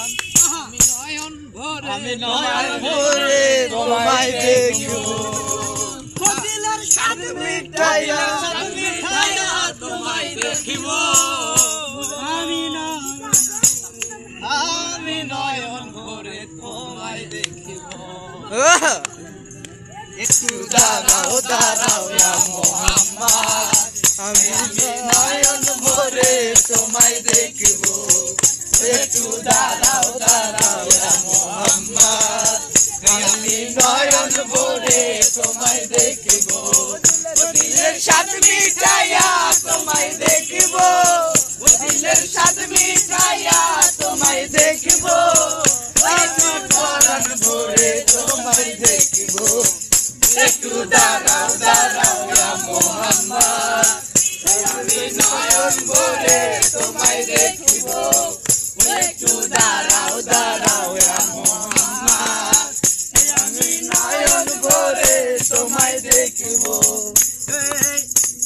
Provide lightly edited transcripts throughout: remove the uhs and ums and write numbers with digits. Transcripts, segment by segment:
আমি নয়ন ভরে তোমায় দেখব, দিলের স্বাদ মিটাইয়া তোমায় দেখিব। আমি নয়ন ভরে তোমায় দেখিব। একটু দাঁড়াও দাঁড়াও ইয়া মুহাম্মদ, আমি নয়ন ভরে তোমায় দেখিব। একটু দাঁড়াও দাঁড়াও ইয়া মুহাম্মদ, আমি নয়ন ভরে তোমায় দেখিব। দিলের স্বাদ মিটাইয়া তোমায় দেখিব, দিলের স্বাদ মিটাইয়া তোমায় দেখিব। পরাণ ভরে তোমায় দেখিব। একটু দাঁড়াও দাঁড়াও ইয়া মুহাম্মদ, আমি নয়ন ভরে তোমায় দেখিব। একটু দাঁড়াও দাঁড়াও ইয়া মুহাম্মদ, আমি নয়ন ভরে তোমায় দেখিব।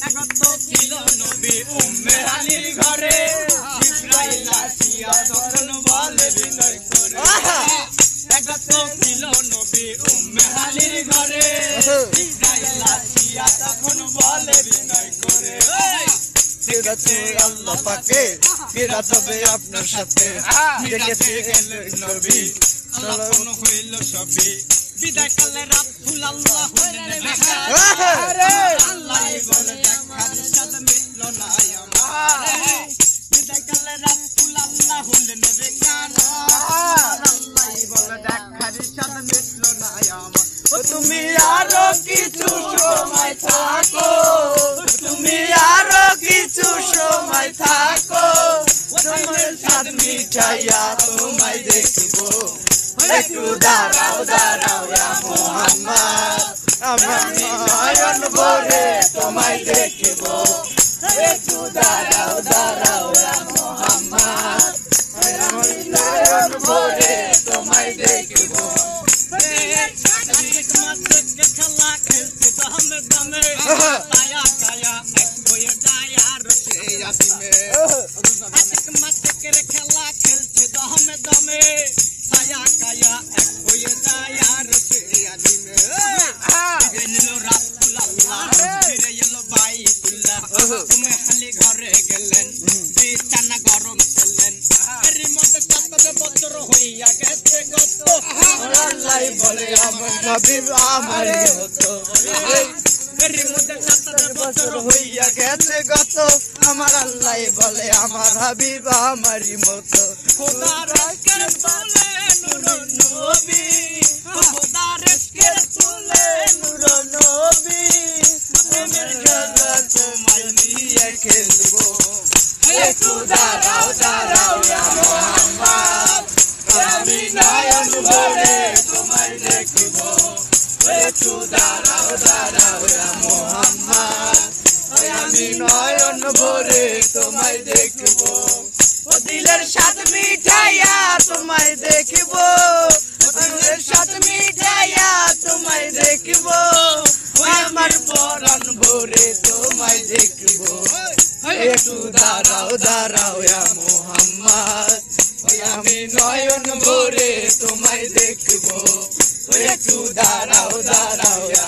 একত ছিল নবী উম্মে হানির ঘরে, জিবরাইল আসিয়া তখন বলে বিনয় করে। একত ছিল নবী উম্মে হানির ঘরে, জিবরাইল আসিয়া তখন বলে বিনয় করে। আল্লাহ পাকে বিরাট হবে আপনার সাথে, দেখেছে গেলেন নবী তখন হইল সবই। বিদায় কালে রাসূল আল্লাহ হলেন বেকার, আল্লাহ বলে দেখার স্বাদ মিটল না আমার। বিদায় কালে রাসূল আল্লাহ হলেন বেকার, আল্লাহ বলে দেখার স্বাদ মিটল না আমার। তুমি আরো কিছু সময় থাকো, তুমি আরো কিছু সময় থাকো, তোমার স্বাদ মিটাইয়া তোমায় দেখিব। একটু দাঁড়াও দাঁড়াও ইয়া মুহাম্মদ, আমি নয়ন ভরে তোমায় দেখিব। একটু দাঁড়াও দাঁড়াও ইয়া মুহাম্মদ, আমি নয়ন ভরে তোমায় দেখিব। খেলা খেলছে দামে দামে, কায়া কায়া এক হয়ে যায় আর সে আসিমে। মাছের খেলা খেলছে দামে দামে, কায়া কায়া এক হয়ে যায় আর সে আসিমে। এলো রাসূল আল্লাহ, ফিরে এলো বাইতুল্লাহ, তুমি খালি ঘরে গেলেন, বিছানা গরম ছিলেন। এর মধ্যে ৭ বছর হইয়া গেছে গত, আল্লাহ বলে আমার হাবিব আমারই মতো। এর মধ্যে ৭ বছর হইয়া গেছে গত, আমার আল্লাহ বলে আমার হাবিব আমারই মতো। খোদার আজকের বলে নূর নবী, খোদার আজকের বলে নূর নবী, প্রেমের খেলা তোমায় নিয়ে খেলবো। একটু দাঁড়াও দাঁড়াও ইয়া মুহাম্মদ, আমি নয়ন ভরে তোমায় দেখিব। একটু দাঁড়াও দাঁড়াও ইয়া মুহাম্মদ, আমি নয়ন ভরে তোমায় দেখিব। দিলের স্বাদ মিটাইয়া তোমায় দেখিব, দিলের স্বাদ মিটাইয়া তোমায় দেখিব। আমার পরাণ ভরে তোমায় দেখিব। একটু দাঁড়াও দাঁড়াও ইয়া মুহাম্মদ, আমি নয়ন ভরে তোমায় দেখিব। একটু দাঁড়াও দাঁড়াও ইয়া